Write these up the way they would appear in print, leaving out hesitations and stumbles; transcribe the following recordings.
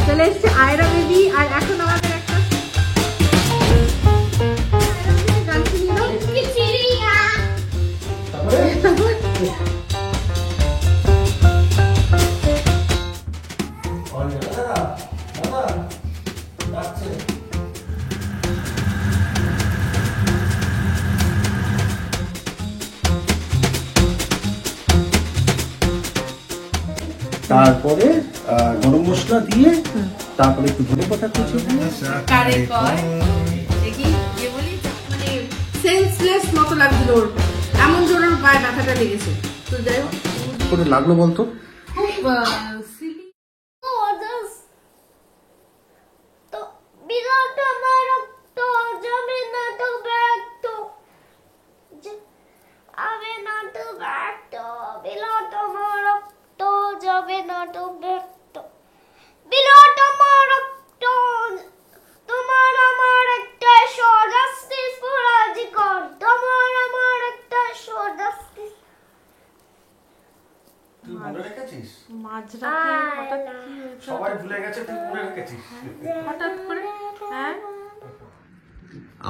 চলে এসছে আয়রা বেবি। আর এখন আমাদের একটা গান শুনিয়ে দাও। তারপরে গরম মশলা দিয়ে তারপরে একটু ধনে পাতা কুচি কারে কয় দেখি যে বলি মানে সেন্সলেস মতো লাগছিল ওর, এমন জোর ওর পায়ে ব্যথাটা লেগেছে। তো যাই হোক করে লাগলো বলতো। খুব সিলি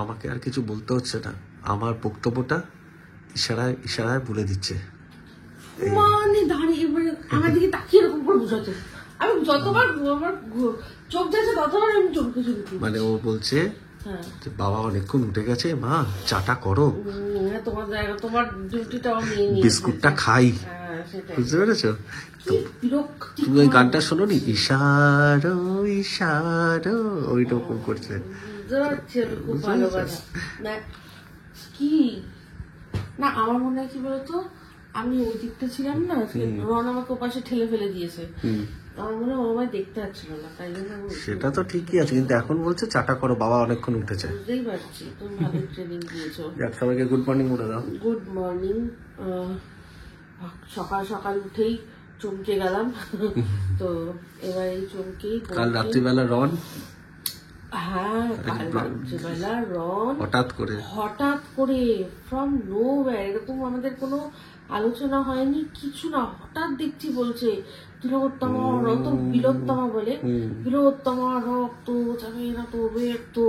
আমাকে আর কিছু বলতে হচ্ছে না, আমার বক্তব্যটা ইশারায় ইশারায় বলে দিচ্ছে। মানে দাঁড়িয়ে এবারে আমার দিকে তাকিয়ে এরকম করে বুঝাতো। আমি যতবার আমার চোখ যাচ্ছে ততবার আমি চমকে চমকি। মানে ও বলছে যে বাবা অনেকক্ষণ উঠে গেছে, মা চাটা করো। তোমার জায়গা তোমার ডিউটিটা আমি নিয়ে নিই, বিস্কুটটা খাই। বুঝতে পেরেছো? তুমি ওই গানটা শোনো নি, ইশারো ইশারো ওই রকম করছে। খুব ভালোবাসা না কি না, আমার মনে হয় কি বলতো, আমি ওই দিকটা ছিলাম না, রন আমাকে ওপাশে ঠেলে ফেলে দিয়েছে, আমার মনে হয় আমায় দেখতে পাচ্ছিল না, তাই জন্য। সেটা তো ঠিকই আছে, কিন্তু এখন বলছে চাটা করো, বাবা অনেকক্ষণ উঠেছে। বুঝতেই পারছি, তুমি ভালো ট্রেনিং দিয়েছো। সবাইকে গুড মর্নিং বলে দাও। Good morning. সকাল সকাল উঠেই চমকে গেলাম। তো এবার এই চমকেই কাল রাত্রিবেলা রন, হ্যাঁ কাল রাত্রিবেলা রন হঠাৎ করে ফ্রম নোওয়্যার, এরকম আমাদের কোনো আলোচনা হয়নি, কিছু না, হঠাৎ দেখছি বলছে তিলোত্তমা রত, বিলোত্তমা বলে, বিলোত্তমা রক্ত যাবে না তো তো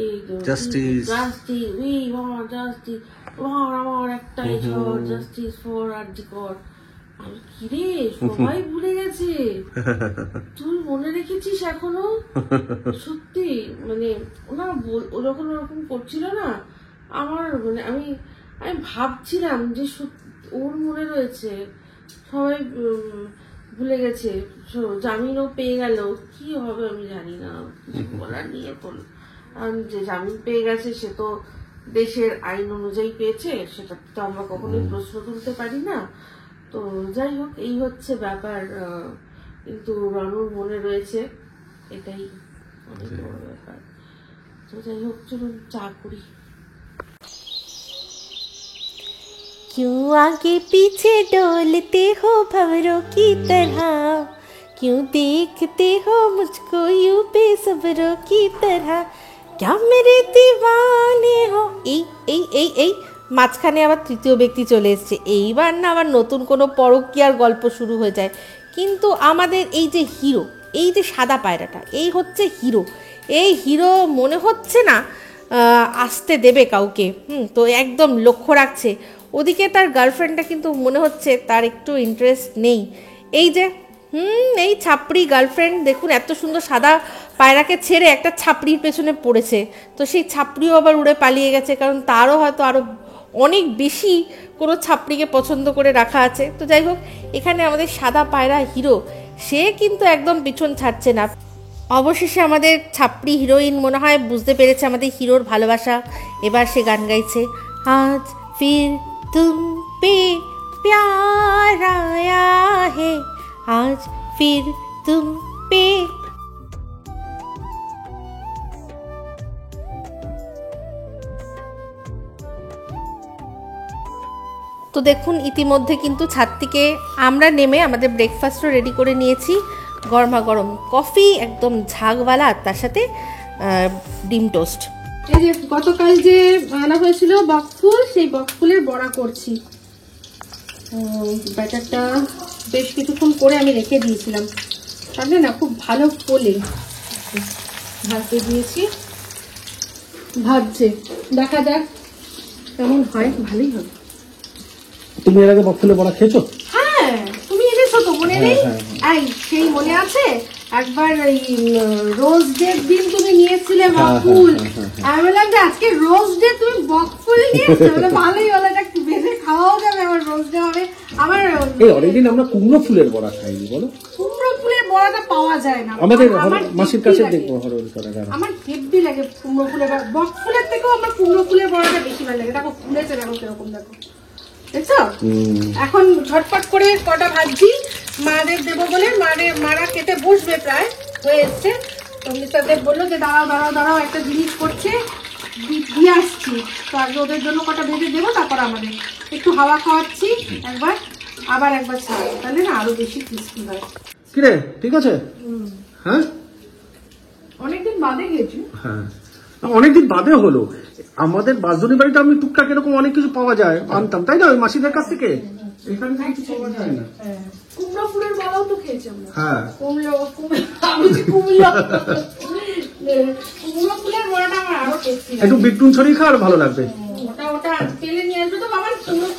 এই জাস্টিস, আমার একটাই ঝড়, জাস্টিস ফর আরজি কর। আমি কিরে সবাই ভুলে গেছে, তুই মনে রেখেছিস এখনো? সত্যি মানে ওরা ওরকম ওরকম করছিল না, আমার মানে আমি ভাবছিলাম যে ওর মনে রয়েছে, সবাই ভুলে গেছে, জামিনও পেয়ে গেল, কি হবে আমি জানি না, কিছু বলার নিয়ে তো যে জামিন পেয়ে গেছে সে তো দেশের আইন অনুযায়ী পেয়েছে, সেটা তো আমরা কখনোই প্রশ্ন তুলতে পারি না। তো যাই হোক, এই হচ্ছে ব্যাপার, কিন্তু রনুর মনে রয়েছে, এটাই অনেক বড় ব্যাপার। তো যাই হোক, চলুন চা করি। क्यों आगे पीछे डोलते हो भंवरों की तरह, क्यों देखते हो मुझको यूं बेसब्रों की तरह, क्या मेरे दीवाने हो। এই মাঝখানে আবার তৃতীয় ব্যক্তি চলে এসছে, এইবার না আবার নতুন কোনো পরকীয়ার গল্প শুরু হয়ে যায়। কিন্তু আমাদের এই যে হিরো, এই যে সাদা পায়রাটা, এই হচ্ছে হিরো। এই হিরো মনে হচ্ছে না আসতে দেবে কাউকে, তো একদম লক্ষ্য রাখছে। ওদিকে তার গার্লফ্রেন্ডটা কিন্তু মনে হচ্ছে তার একটু ইন্টারেস্ট নেই। এই যে এই ছাপড়ি গার্লফ্রেন্ড, দেখুন এত সুন্দর সাদা পায়রাকে ছেড়ে একটা ছাপড়ির পেছনে পড়েছে, তো সেই ছাপড়িও আবার উড়ে পালিয়ে গেছে, কারণ তারও হয়তো আরও অনেক বেশি কোনো ছাপড়িকে পছন্দ করে রাখা আছে। তো যাই হোক, এখানে আমাদের সাদা পায়রা হিরো, সে কিন্তু একদম পিছন ছাড়ছে না। অবশেষে আমাদের ছাপড়ি হিরোইন মনে হয় বুঝতে পেরেছে আমাদের হিরোর ভালোবাসা, এবার সে গান গাইছে, আজ ফির তুম পে প্যার আয়া হে, আজ ফির তুম পে। তো দেখুন ইতিমধ্যে কিন্তু ছাদ থেকে আমরা নেমে আমাদের ব্রেকফাস্টও রেডি করে নিয়েছি, গরমা গরম কফি একদম ঝাঁকওয়ালা, তার সাথে ডিম টোস্ট। এই যে গতকাল যে আনা হয়েছিল বকফুল, সেই বকফুলের বড়া করছি। ব্যাটারটা বেশ কিছুক্ষণ করে আমি রেখে দিয়েছিলাম, তাহলে না খুব ভালো ফোলে। ভাজতে দিয়েছি, ভাজছে, দেখা যাক কেমন হয়। ভালোই হবে। তুমি এর আগে বকফুলের বড়া খেয়েছো? হ্যাঁ, তুমি এনেছো তো, মনে নেই? এই সেই মনে আছে একবার ওই রোজ ডের দিন তুমি নিয়েছিলে বকফুল, আমি বললাম যে আজকে রোজ ডে তুমি বকফুল নিয়েছো, ভালোই হলো, এটা ভেজে খাওয়াও যাবে, আমার রোজ ডে হবে। আমার অনেকদিন আমরা কুমড়ো ফুলের বড়া খাইনি, বলো? কুমড়ো ফুলের বড়াটা পাওয়া যায় না আমাদের মাসির কাছে দেখবো। আমার হেভি লাগে কুমড়ো ফুলের বড়া, বকফুলের থেকেও আমার কুমড়ো ফুলের বড়াটা বেশি ভালো লাগে। দেখো ফুলেছে, দেখো কিরকম, দেখো দেখছো। এখন ঝটপট করে কটা ভাজছি, মাদের দেবো বলে। মারা খেতে বসবে, প্রায় হয়ে এসছে। তো মিস্টার দেব বললো যে দাঁড়াও দাঁড়াও দাঁড়াও, একটা জিনিস করছে, দিয়ে আসছি। তো আগে ওদের জন্য কটা ভেজে দেবো, তারপর আমাদের একটু হাওয়া খাওয়াচ্ছি একবার, আবার একবার ছাড়বো, তাহলে না আরো বেশি ক্রিস্পি হয়। কিরে ঠিক আছে? হ্যাঁ, অনেকদিন বাদে গেছি। হ্যাঁ, অনেকদিন বাদে হলো। আমাদের বাসুনি বাড়িতে আমি টুকটাক এরকম অনেক কিছু পাওয়া যায়, আনতাম, তাই না, ওই মাসিদের কাছ থেকে। এখানে কিছু পাওয়া যায় না। কুমড়ো ফুলের বড়াও তো খেয়েছি আমরা। হ্যাঁ, কুমড়ো ফুলের বড়াটা আমার আরো টেস্টি লাগে। একটু বিটুন ছড়িয়ে খা, আর ভালো লাগবে। ওটা তেলে নিয়ে আসবে তো বাবা?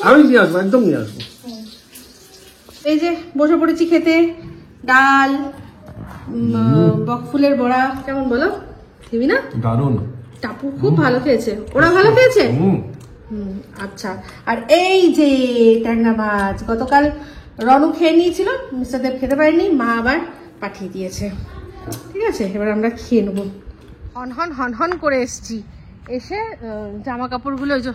আমি নিয়ে আসবো, একদম নিয়ে আসবো। এই যে বসে পড়েছি খেতে, ডাল, বকফুলের বড়া। কেমন বলো দিবি না? দারুণ। টাপু খুব ভালো খেয়েছে, ওরা ভালো খেয়েছে। আচ্ছা, আর এই যে ট্যাংরা মাছ গতকাল রনু খেয়ে নিয়েছিল, মিস্টার দেব খেতে পারেনি, মা আবার পাঠিয়ে দিয়েছে। ঠিক আছে, এবার আমরা খেয়ে নেবো। হন হন করে এসছি, এসে জামা কাপড়গুলো ওই যে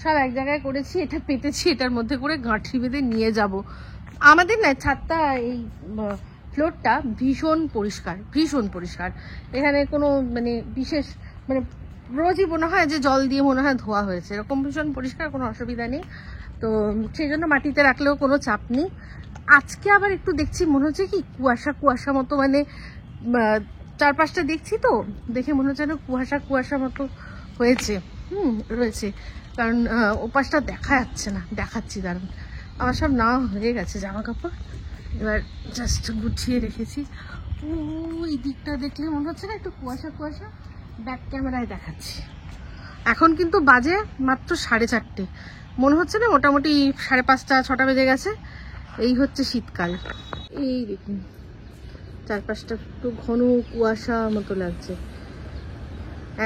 সব এক জায়গায় করেছি, এটা পেতেছি, এটার মধ্যে করে গাঁঠি বেঁধে নিয়ে যাব। আমাদের না ছাদটা, এই ফ্লোরটা ভীষণ পরিষ্কার, ভীষণ পরিষ্কার। এখানে কোনো মানে বিশেষ মানে রোজই মনে হয় যে জল দিয়ে মনে হয় ধোয়া হয়েছে, এরকম ভীষণ পরিষ্কার, কোনো অসুবিধা নেই। তো সেই জন্য মাটিতে রাখলেও কোনো চাপ নেই। আজকে আবার একটু দেখছি মনে হচ্ছে কি কুয়াশা কুয়াশা মতো, মানে চারপাশটা দেখছি তো, দেখে মনে হচ্ছে যেন কুয়াশা কুয়াশা মতো হয়েছে। রয়েছে, কারণ ওপাশটা দেখা যাচ্ছে না, দেখাচ্ছি দাঁড়ান। আমার সব না হয়ে গেছে জামা কাপড়, এবার জাস্ট গুছিয়ে রেখেছি। ওই দিকটা দেখলে মনে হচ্ছে না একটু কুয়াশা কুয়াশা, ব্যাক ক্যামেরায় দেখাচ্ছি। এখন কিন্তু বাজে মাত্র 4:30, মনে হচ্ছে না মোটামুটি 5:30 6টা বেজে গেছে। এই হচ্ছে শীতকাল। এই দেখুন চারপাশটা একটু ঘন কুয়াশা মতো লাগছে।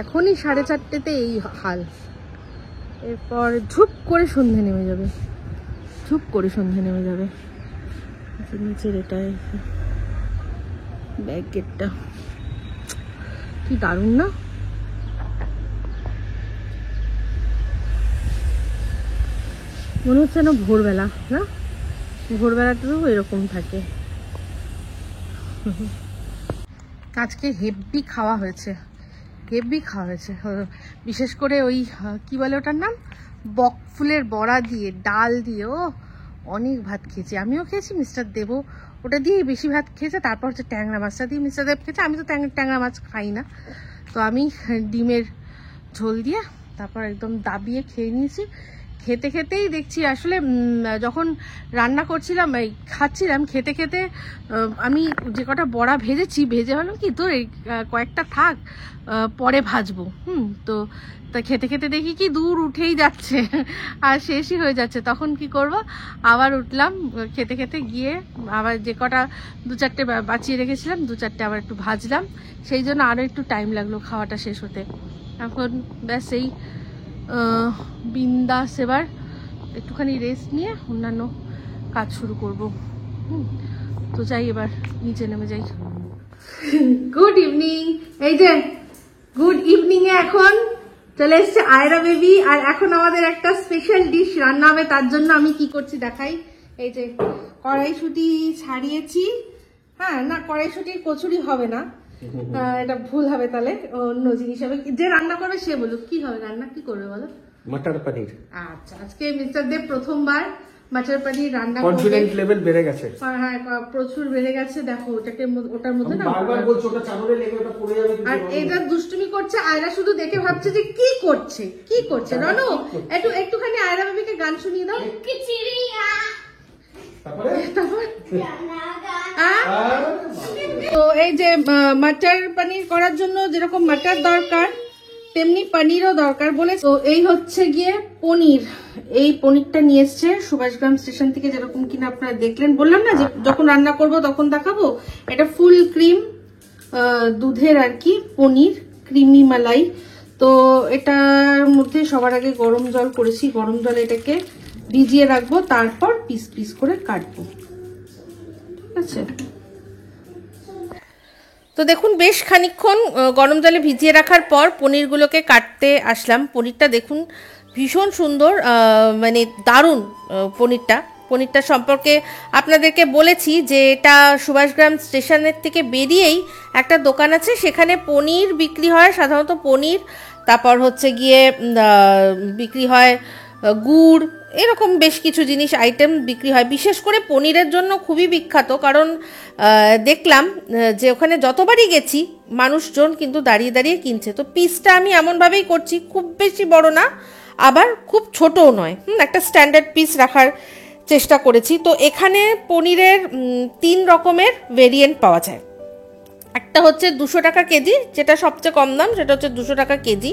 এখনই 4:30 এই হাল, এরপর ঝুপ করে সন্ধে নেমে যাবে, ঝুপ করে সন্ধে নেমে যাবে। নিচের এটাই ব্যাক গেটটা, কি দারুণ না? মনে হচ্ছে না ভোরবেলা, না ভোরবেলাটাও এরকম থাকে। আজকে হেভি খাওয়া হয়েছে, হেভি খাওয়া হয়েছে। বিশেষ করে ওই কি বলে ওটার নাম, বকফুলের বড়া দিয়ে, ডাল দিয়ে, ও অনেক ভাত খেয়েছি। আমিও খেয়েছি, মিস্টার দেবও ওটা দিয়েই বেশি ভাত খেয়েছে। তারপর হচ্ছে ট্যাংরা মাছটা দিয়ে মিস্টার দেব খেয়েছে। আমি তো ট্যাংরা মাছ খাই না, তো আমি ডিমের ঝোল দিয়ে তারপর একদম দাবিয়ে খেয়ে নিয়েছি। খেতে খেতেই দেখছি আসলে যখন রান্না করছিলাম, খাচ্ছিলাম, খেতে খেতে আমি যে কটা বড়া ভেজে হলো কি তোর এই কয়েকটা থাক, পরে ভাজবো। তো তা খেতে খেতে দেখি কি দূর উঠেই যাচ্ছে আর শেষই হয়ে যাচ্ছে। তখন কি করব, আবার উঠলাম, খেতে খেতে গিয়ে আবার যে কটা 2-4টে বাঁচিয়ে রেখেছিলাম, 2-4টে আবার একটু ভাজলাম। সেই জন্য আরও একটু টাইম লাগলো খাওয়াটা শেষ হতে। এখন ব্যাস এই বিন্দাস, এবার একটুখানি রেস্ট নিয়ে অন্যান্য কাজ শুরু করব। তো যাই, এবার নিচে নেমে যাই। Good evening. এই যে গুড ইভিনিং এ এখন চলে এসছে আয়রা বেবি, আর এখন আমাদের একটা স্পেশাল ডিশ রান্না হবে। তার জন্য আমি কি করছি দেখাই। এই যে কড়াইশুঁটি ছাড়িয়েছি। হ্যাঁ, না কড়াইশুঁটির কচুরি হবে না, এটা ভুল হবে, তাহলে অন্য জিনিস হবে। যে রান্না করবে সে বলুক কি হবে, রান্না কি করবে বলো? মটর পনির। আচ্ছা, আজকে মিস্টার দেব প্রথমবার মটর পনির রান্না করবে। কনফিডেন্স লেভেল বেড়ে গেছে। হ্যাঁ, প্রচুর বেড়ে গেছে। দেখো ওটাকে, ওটার মধ্যে না বারবার বলছো ওটা চাদরে লেগে ওটা পড়ে যাবে, আর এটা দুষ্টুমি করছে। আয়রা শুধু দেখে ভাবছে যে কি করছে কি করছে। রনু একটুখানি আয়রা বেবিকে গান শুনিয়ে দাও। তারপর এই যে মাটার পনির করার জন্য যেরকম মাটার দরকার তেমনি পনিরও দরকার বলে, তো এই হচ্ছে গিয়ে পনির। এই পনিরটা নিয়ে এসছে সুভাষগ্রাম স্টেশন থেকে, যেরকম কিনা আপনারা দেখলেন, বললাম না যে যখন রান্না করব তখন দেখাবো। এটা ফুল ক্রিম দুধের আর কি পনির, ক্রিমি মালাই। তো এটার মধ্যে সবার আগে গরম জল করেছি, গরম জলে এটাকে ভিজিয়ে রাখবো, তারপর পিস পিস করে কাটবো, ঠিক আছে। তো দেখুন বেশ খানিকক্ষণ গরম জলে ভিজিয়ে রাখার পর পনিরগুলোকে কাটতে আসলাম। পনিরটা দেখুন ভীষণ সুন্দর, মানে দারুণ পনিরটা সম্পর্কে আপনাদেরকে বলেছি যে এটা সুভাষগ্রাম স্টেশনের থেকে বেরিয়েই একটা দোকান আছে, সেখানে পনির বিক্রি হয়, সাধারণত পনির, তারপর হচ্ছে গিয়ে বিক্রি হয় গুড়, এরকম বেশ কিছু জিনিস আইটেম বিক্রি হয়। বিশেষ করে পনিরের জন্য খুবই বিখ্যাত, কারণ দেখলাম যে ওখানে যতবারই গেছি মানুষজন কিন্তু দাঁড়িয়ে দাঁড়িয়ে কিনছে। তো পিসটা আমি এমনভাবেই করছি, খুব বেশি বড় না আবার খুব ছোটও নয়, একটা স্ট্যান্ডার্ড পিস রাখার চেষ্টা করেছি। তো এখানে পনিরের 3 রকমের ভেরিয়েন্ট পাওয়া যায়। একটা হচ্ছে 200 টাকা কেজি, যেটা সবচেয়ে কম দাম, সেটা হচ্ছে 200 টাকা কেজি।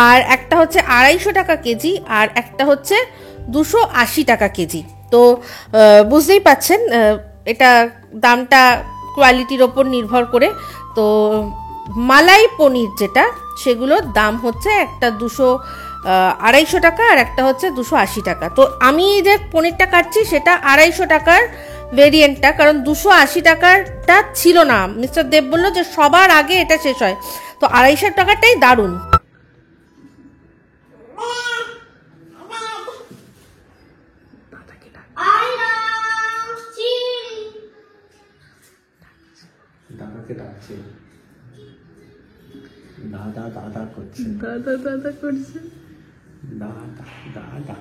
আর একটা হচ্ছে 250 টাকা কেজি, আর একটা হচ্ছে 280 টাকা কেজি। তো বুঝতেই পাচ্ছেন এটা দামটা কোয়ালিটির ওপর নির্ভর করে। তো মালাই পনির যেটা, সেগুলোর দাম হচ্ছে একটা 250 টাকা আর একটা হচ্ছে 280 টাকা। তো আমি যে পনিরটা কাটছি সেটা 250 টাকার ভেরিয়েন্টটা, কারণ 280 টাকারটা ছিল না। মিস্টার দেব বলল যে সবার আগে এটা শেষ হয়, তো 250 টাকাটাই দারুণ। দাদাকে ডাকছে, দাদা দাদা করছে, দাদা দাদা করছে, দাদা দাদা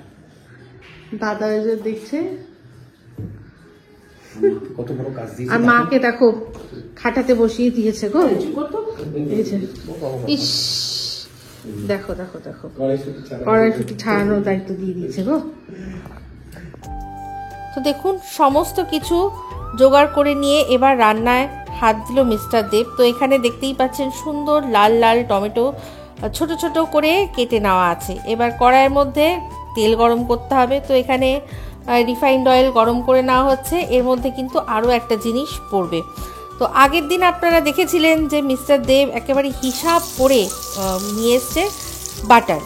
দাদা যে দেখছে। কত বড় কাজ দিয়েছে, আর মাকে দেখো খাটাতে বসিয়ে দিয়েছে গো। ইস, দেখো দেখো দেখো, কড়াইশুঁটি ছাড়ানোর দায়িত্ব দিয়ে দিয়েছে গো। তো দেখুন সমস্ত কিছু জোগাড় করে নিয়ে এবার রান্নায় হাত দিল মিস্টার দেব। তো এখানে দেখতেই পাচ্ছেন সুন্দর লাল লাল টমেটো ছোট ছোট করে কেটে নেওয়া আছে। এবার কড়াইয়ের মধ্যে তেল গরম করতে হবে। তো এখানে রিফাইন্ড অয়েল গরম করে নেওয়া হচ্ছে। এর মধ্যে কিন্তু আরও একটা জিনিস পড়বে। তো আগের দিন আপনারা দেখেছিলেন যে মিস্টার দেব একেবারে হিসাব করে নিয়ে এসছে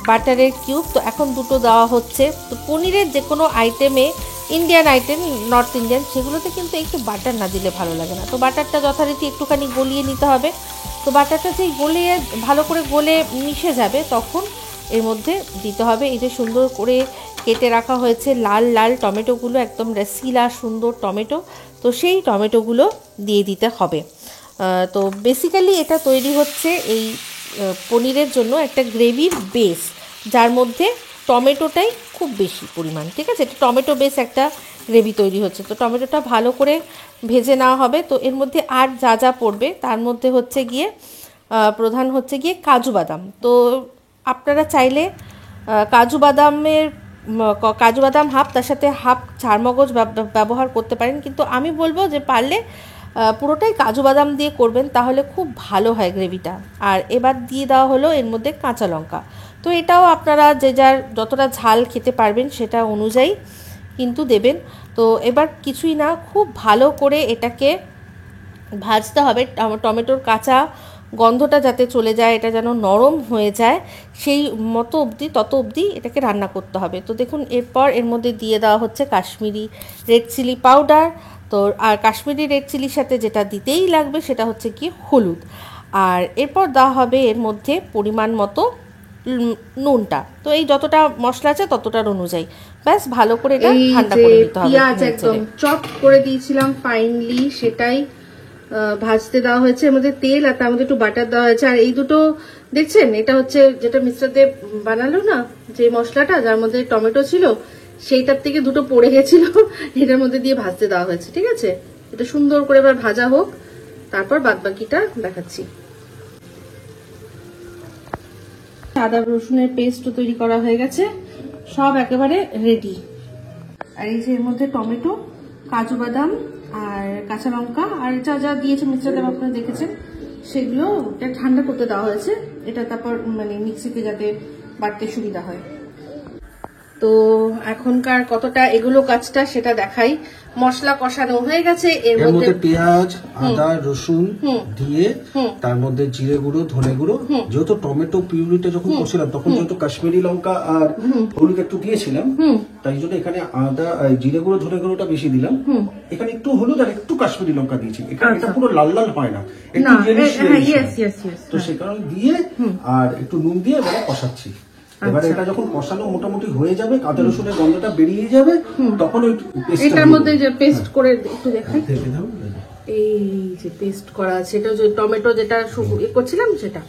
বাটারের কিউব। তো এখন দুটো দেওয়া হচ্ছে। তো পনিরের যে কোনো আইটেমে, ইন্ডিয়ান আইটেম, নর্থ ইন্ডিয়ান, সেগুলোতে কিন্তু একটু বাটার না দিলে ভালো লাগে না। তো বাটারটা যথারীতি একটুখানি গলিয়ে নিতে হবে। তো বাটারটা যেই গলিয়ে ভালো করে গলে মিশে যাবে তখন এর মধ্যে দিতে হবে এই যে সুন্দর করে কেটে রাখা হয়েছে লাল লাল টমেটোগুলো, একদম রসিলা সুন্দর টমেটো। তো সেই টমেটোগুলো দিয়ে দিতে হবে। তো বেসিক্যালি এটা তৈরি হচ্ছে এই পনিরের জন্য একটা গ্রেভির বেস, যার মধ্যে টমেটোটাই খুব বেশি পরিমাণ, ঠিক আছে। এটা টমেটো বেস একটা গ্রেভি তৈরি হচ্ছে। তো টমেটোটা ভালো করে ভেজে নেওয়া হবে। তো এর মধ্যে আর যা যা পড়বে তার মধ্যে হচ্ছে গিয়ে প্রধান হচ্ছে গিয়ে কাজু বাদাম। তো আপনারা চাইলে কাজু বাদাম হাফ, তার সাথে হাফ চারমগজ ব্যবহার করতে পারেন, কিন্তু আমি বলবো যে পারলে পুরোটাই কাজু বাদাম দিয়ে করবেন, তাহলে খুব ভালো হয় গ্রেভিটা। আর এবার দিয়ে দেওয়া হলো এর মধ্যে কাঁচা লঙ্কা। তো এটাও আপনারা যে যার যতটা ঝাল খেতে পারবেন সেটা অনুযায়ী কিন্তু দেবেন। তো এবার কিছুই না, খুব ভালো করে এটাকে ভাজতে হবে। টমেটোর কাঁচা গন্ধটা যাতে চলে যায়, এটা যেন নরম হয়ে যায়, সেই মতো তত অবধি এটাকে রান্না করতে হবে। তো দেখুন এরপর এর মধ্যে দিয়ে দেওয়া হচ্ছে কাশ্মীরি রেড চিলি পাউডার। তো আর কাশ্মীরি রেড চিলির সাথে যেটা দিতেই লাগবে সেটা হচ্ছে কি হলুদ। আর এরপর দেওয়া হবে এর মধ্যে পরিমাণ মতো নুনটা। তো এই যতটা মশলা আছে ততটার অনুযায়ী ব্যাস ভালো করে এটা ঠান্ডা করে দিতে হবে। পেঁয়াজ একদম চপ করে দিয়েছিলাম ফাইনলি, সেটাই ভাজতে দেওয়া হয়েছে। এর মধ্যে তেল আর তার মধ্যে একটু বাটার দেওয়া হয়েছে। আর এই দুটো দেখছেন, এটা হচ্ছে যেটা মিস্টার দেব বানালো না, যে মশলাটা যার মধ্যে টমেটো ছিল, সেইটার থেকে দুটো পড়ে গেছিল, এটার মধ্যে দিয়ে ভাজতে দেওয়া হয়েছে, ঠিক আছে। এটা সুন্দর করে এবার ভাজা হোক, তারপর বাদবাকিটা দেখাচ্ছি। আদা রসুনের পেস্ট তৈরি করা হয়ে গেছে, সব একেবারে রেডি। আর এই যে এর মধ্যে টমেটো, কাজু বাদাম আর কাঁচা লঙ্কা আর যা যা দিয়েছে মিক্সচারে আপনারা দেখেছেন সেগুলো এটা ঠান্ডা করতে দেওয়া হয়েছে, এটা তারপর মানে মিক্সিতে যাতে বাটতে সুবিধা হয়। তো এখনকার কতটা এগুলো কাজটা সেটা দেখাই। মশলা কষানো হয়ে গেছে, এর মধ্যে পেঁয়াজ, আদা, রসুন দিয়ে তার মধ্যে জিরে গুঁড়ো, ধনে গুঁড়ো, যেহেতু টমেটো পিউরিটা যখন কষছিলাম তখন যেহেতু কাশ্মীরি লঙ্কা আর হলুদ একটু দিয়েছিলাম, তাই জন্য এখানে আদা, জিরে গুঁড়ো, ধনে গুঁড়োটা বেশি দিলাম। এখানে একটু হলুদ আর একটু কাশ্মীরি লঙ্কা দিয়েছি, এখানে এটা পুরো লাল লাল হয় না, একটু তো সে কারণে দিয়ে আর একটু নুন দিয়ে এবারে কষাচ্ছি। এবারে এটা যখন কষানো মোটামুটি হয়ে যাবে, আদা রসুনের গন্ধটা বেরিয়ে যাবে, তখন ওই এটার মধ্যে যে পেস্ট করে একটু দেখাই, এই যে পেস্ট করা আছে, এটা যে টমেটো যেটা করছিলাম সেটা,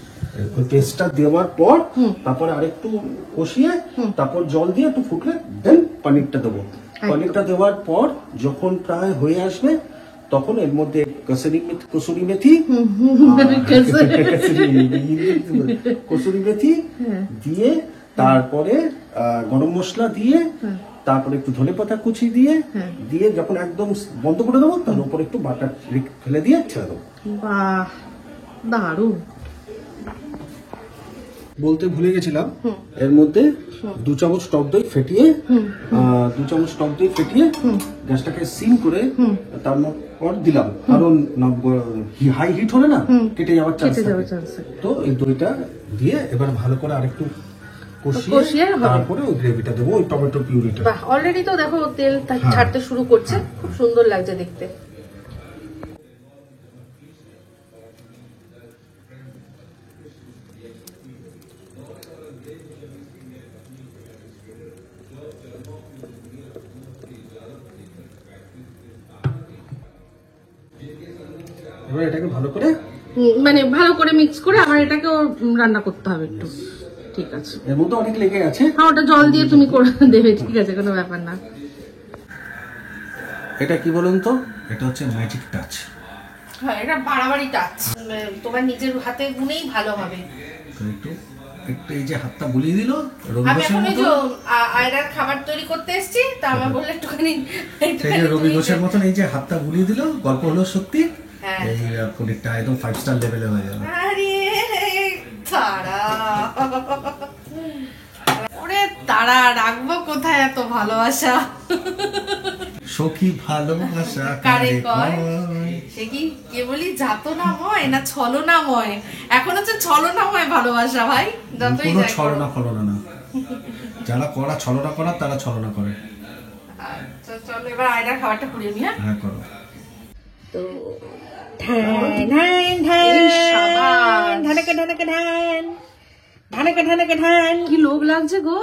ওই পেস্টটা দেওয়ার পর তারপরে আরেকটু কষিয়ে তারপর জল দিয়ে একটু ফুটলে দেন পনিরটা দেবো। পনিরটা দেওয়ার পর যখন প্রায় হয়ে আসবে তখন এর মধ্যে কসুরি মেথি দিয়ে তারপরে গরম মশলা দিয়ে তারপরে একটু ধনেপাতা কুচি দিয়ে দিয়ে যখন একদম বন্ধ করে দেবো তার উপর একটু বাটার ফেলে দিয়ে ছেড়ে দেবো। বাহ, দারুণ। বলতে ভুলে গেছিলাম, এর মধ্যে 2 চামচ টক দই ফেটিয়ে গ্যাসটাকে সিম করে তার পর দিলাম, কারণ হাই হিট হলে না কেটে যাওয়ার চান্স থাকে। তো এই দইটা দিয়ে এবার ভালো করে আরেকটু কষিয়ে তারপরে ওই গ্রেভিটা দেবো, ওই টমেটো পিউরিটা। বাহ, অলরেডি তো দেখো তেল ছাড়তে শুরু করছে, খুব সুন্দর লাগছে দেখতে। এবার এটাকে ভালো করে মানে ভালো করে মিক্স করে আবার এটাকেও রান্না করতে হবে একটু, ঠিক আছে? এর মধ্যে অনেক লেগে আছে, হ্যাঁ ওটা জল দিয়ে তুমি করে দেবে, ঠিক আছে, কোনো ব্যাপার না। এটা কি বলুন তো, এটা হচ্ছে ম্যাজিক টাচ। হ্যাঁ, এটা বাড়াবাড়ি টাচ, তোমার নিজের হাতে গুনেই ভালো হবে। একটু একটু এই যে হাতটা বুলিয়ে দিল, আমি এখন এই যে আয়রার খাবার তৈরি করতে এসেছি, তা আমার বললে একটুখানি সেই যে রবি ঘোষের মতন এই যে হাতটা বুলিয়ে দিল, গল্প হলো সত্যি, এই পনিরটা একদম 5 স্টার লেভেলে হয়ে যাবে। আরে তারা, ওরে তারা, রাখবো কোথায় এত ভালোবাসা? সখী ভালোবাসা কারে কয়? সে কি কেবলই যাতনাময় না ছলনাময়? এখন হচ্ছে ছলনাময় ভালোবাসা ভাই, যতই কোনো যাই ছলনা ফলনা না, যারা করা ছলনা করা তারা ছলনা করে। আচ্ছা চলো এবার আয়রার খাবারটা পুড়িয়ে নি। হ্যাঁ করো। তো কি লোভ লাগছে গো,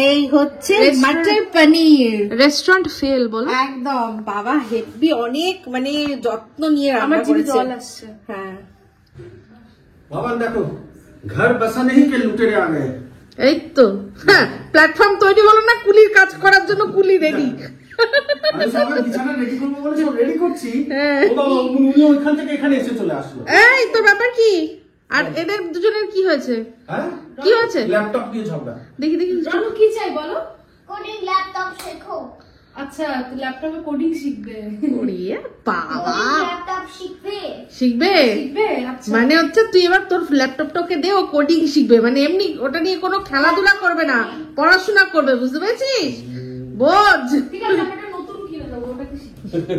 এই হচ্ছে মাটর পনির, রেস্টুরেন্ট ফেল বলো একদম। বাবা হেভি, অনেক মানে যত্ন নিয়ে রান্না করেছে। জল আসছে। হ্যাঁ বাবা দেখো, ঘর বসা নেই কে লুটেরে আ গয়ে। এই তো প্ল্যাটফর্ম তৈরি হলো না, কুলির কাজ করার জন্য কুলি রেডি। আমি সবাই বিছানা রেডি করব বলেছি, রেডি করছি, ও বাবা উনি ওইখান থেকে এখানে এসে চলে আসলো। এই তোর ব্যাপার কি? আর এদের দুজনের কি হয়েছে? হ্যাঁ কি হয়েছে? ল্যাপটপ দিয়ে ঝগড়া। দেখি দেখি চলো, কি চাই বলো? কোডিং ল্যাপটপ শেখো। আচ্ছা ল্যাপটপে কোডিং শিখবে? ওরে বাবা, ল্যাপটপ শিখবে শিখবে? মানে হচ্ছে তুই এবার তোর ল্যাপটপটাকে দে, ও কোডিং শিখবে, মানে এমনি ওটা নিয়ে কোনো খেলাধুলা করবে না, পড়াশোনা করবে, বুঝতে পেরেছিস? বোঝ। ঠিক আছে, একটা নতুন কিনে দেবো, ওটাকে শিখবে।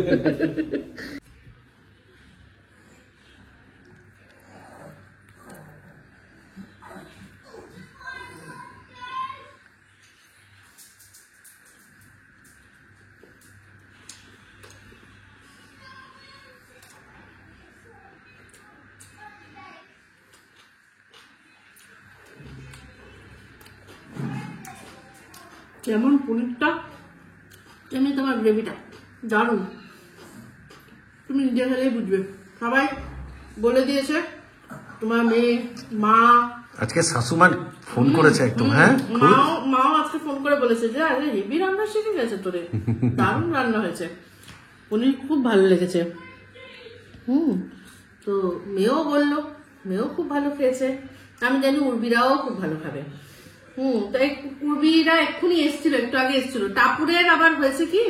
যেমন পনিরটা তেমনি তোমার গ্রেভিটা দারুণ, তুমি নিজে খেলেই বুঝবে। সবাই বলে দিয়েছে, তোমার মেয়ে, মা, আজকে শাশুমা ফোন করেছে একদম। হ্যাঁ মাও আজকে ফোন করে বলেছে যে আরে হেভি রান্না শিখে গেছে তোরে, দারুণ রান্না হয়েছে, পনির খুব ভালো লেগেছে। তো মেয়েও বললো, মেয়েও খুব ভালো খেয়েছে, আমি জানি উর্বিরাও খুব ভালো খাবে। তাই উর্বিরা এক্ষুনি এসেছিল, একটু আগে এসেছিল। টাপুরের আবার হয়েছে কি,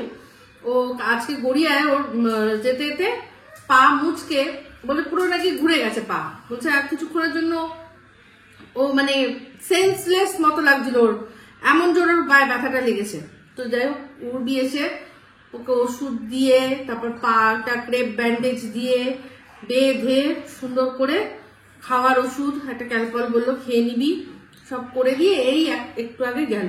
ও ও আজকে গড়িয়ায় ওর যেতে যেতে পা মুচকে বলে পুরো নাকি ঘুরে গেছে পা, বলছে আর কিছুক্ষণের জন্য ও মানে সেন্সলেস মতো লাগছিল ওর, এমন জোর ওর পায়ে ব্যথাটা লেগেছে। তো যাই হোক উর্বি এসে ওকে ওষুধ দিয়ে তারপর পাটা ক্রেপ ব্যান্ডেজ দিয়ে বেঁধে সুন্দর করে খাওয়ার ওষুধ একটা ক্যালপল বললো খেয়ে নিবি, সব করে দিয়ে এই একটু আগে গেল।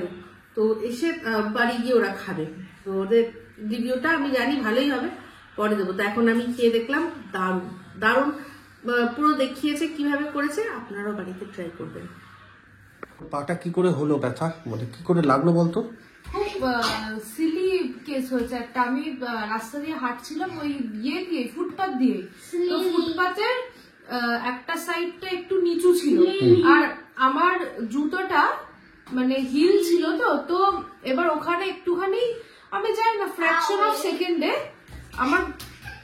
তো এসে বাড়ি গিয়ে ওরা খাবে। তো ওদের রিভিউটা আমি জানি ভালোই হবে, পরে দেবো। তো এখন আমি খেয়ে দেখলাম, দারুণ দারুণ পুরো দেখিয়েছে কিভাবে করেছে, আপনারাও বাড়িতে ট্রাই করবেন। পাটা কি করে হলো ব্যথা, মানে কি করে লাগলো বলতো? খুব সিলি কেস হয়েছে একটা। আমি রাস্তা দিয়ে হাঁটছিলাম ওই ইয়ে দিয়ে, ফুটপাথ দিয়ে। তো ফুটপাথের একটা সাইডটা একটু নিচু ছিল, আর আমার জুতোটা মানে হিল ছিল, তো এবার ওখানে একটুখানি আমি জানি না ফ্র্যাকশন অফ সেকেন্ডে আমার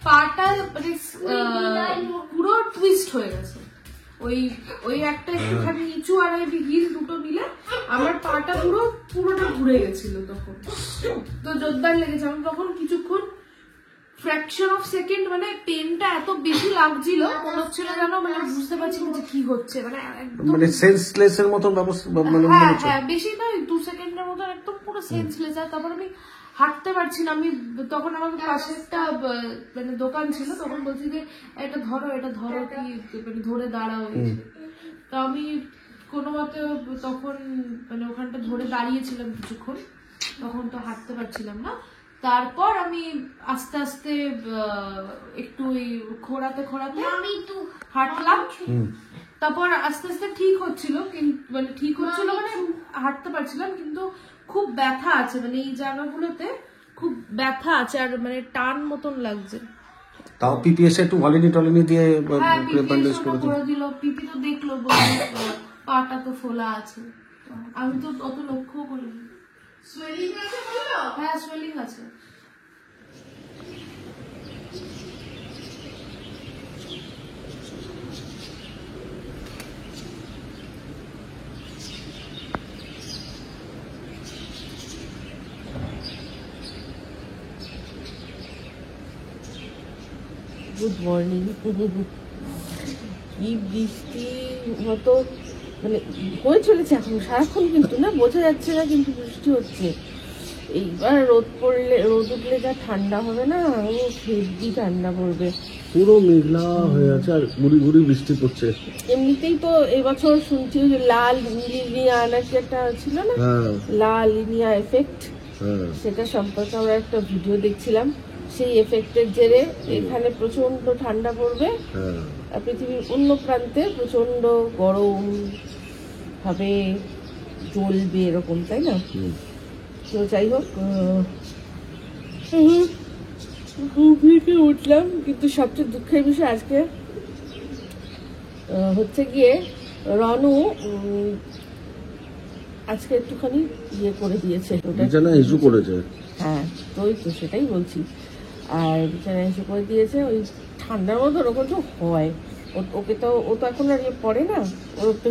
পাটা মানে পুরো টুইস্ট হয়ে গেছে। ওই একটা একটুখানি নিচু আর হিল দুটো মিলে আমার পাটা পুরোটা ঘুরে গেছিল তখন। তো জোরদার লেগেছে। আমি তখন কিছুক্ষণ ফ্র্যাকশন অফ সেকেন্ড মানে পেনটা এত বেশি লাগছিল, মনে হচ্ছিল যেন মানে বুঝতে পারছি না যে কি হচ্ছে, মানে একদম মানে সেন্সলেস এর মতন ব্যবস্থা মানে হ্যাঁ হ্যাঁ বেশি নয় 2 সেকেন্ডের মতো একদম পুরো সেন্সলেস। আর তারপর আমি হাঁটতে পারছি না। আমি তখন আমাকে পাশে একটা মানে দোকান ছিল, তখন বলছি যে এটা ধরো কি মানে ধরে দাঁড়াও। তো আমি কোনো মতে তখন মানে ওখানটা ধরে দাঁড়িয়েছিলাম কিছুক্ষণ, তখন তো হাঁটতে পারছিলাম না। তারপর আমি আস্তে আস্তে একটু খোঁড়াতে হাঁটলাম, তারপর আস্তে আস্তে ঠিক হচ্ছিল, মানে ঠিক হচ্ছিল মানে হাঁটতে পারছিলাম, কিন্তু খুব ব্যথা আছে, মানে এই জায়গাগুলোতে খুব ব্যথা আছে আর মানে টান মতন লাগছে। তাও পিপিএস একটু টলিনি দিয়ে হ্যাঁ ব্যান্ডেজ করে দিল। পিপি তো দেখলো, পাটা তো ফোলা আছে, আমি তো অত লক্ষ্য করিনি। সোয়েলিং আছে? হ্যাঁ সোয়েলিং আছে। Good morning. কি বৃষ্টি মতো মানে হয়ে চলেছে এখন সারাক্ষণ, কিন্তু না বোঝা যাচ্ছে না, কিন্তু বৃষ্টি হচ্ছে। এইবার রোদ উঠলে যা ঠান্ডা হবে না, ও হেভি ঠান্ডা পড়বে। পুরো মেঘলা হয়ে আছে আর গুড়ি গুড়ি বৃষ্টি পড়ছে। এমনিতেই তো এবছর শুনছি যে লাল লিনিয়া নাকি একটা ছিল না, লাল লিনিয়া এফেক্ট, সেটা সম্পর্কে আমরা একটা ভিডিও দেখছিলাম। সেই এফেক্টের জেরে এখানে প্রচন্ড ঠান্ডা পড়বে, আর পৃথিবীর অন্য প্রান্তে প্রচন্ড গরম ভাবে জ্বলবে এরকম, তাই না? তো যাই হোক, ঘুম থেকে উঠলাম, কিন্তু সবচেয়ে দুঃখের বিষয় আজকে হচ্ছে গিয়ে রনু আজকে একটুখানি ইয়ে করে দিয়েছে, হ্যাঁ তো ওই তো সেটাই বলছি। আর বিছানা এসে করে দিয়েছে, ওই ঠান্ডার মতো ওরকম তো হয়। ওকে তো ও তো এখন আর পড়ে না, ওর তো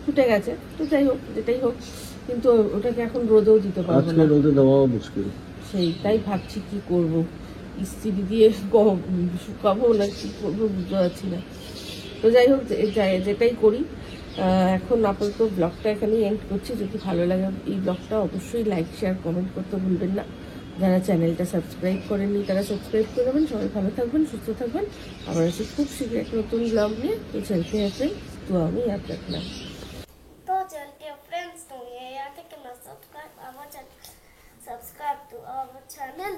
ছুটে গেছে। তো যাই হোক, যেটাই হোক, কিন্তু ওটাকে এখন রোদেও দিতে পারবো না, রোদে দেওয়াও মুশকিল। সেই তাই ভাবছি কি করবো, ইস্ত্রি দিয়ে শুকাবো না কি করবো বুঝতে পারছি না। তো যাই হোক, যেটাই করি এখন আপাতত ব্লগটা এখানেই এন্ড করছি। যদি ভালো লাগে এই ব্লগটা অবশ্যই লাইক শেয়ার কমেন্ট করতে ভুলবেন না। যারা চ্যানেলটা সাবস্ক্রাইব করেননি তারা সাবস্ক্রাইব করে দেবেন। সবাই ভালো থাকবেন, সুস্থ থাকবেন। আবার আসি খুব শীঘ্র একটা নতুন ব্লগ নিয়ে। তো চলতে আছে, তো আমি याद रखना। तो चलते फ्रेंड्स, तो ये याद है कि ना सब्सक्राइब टू आवर चैनल।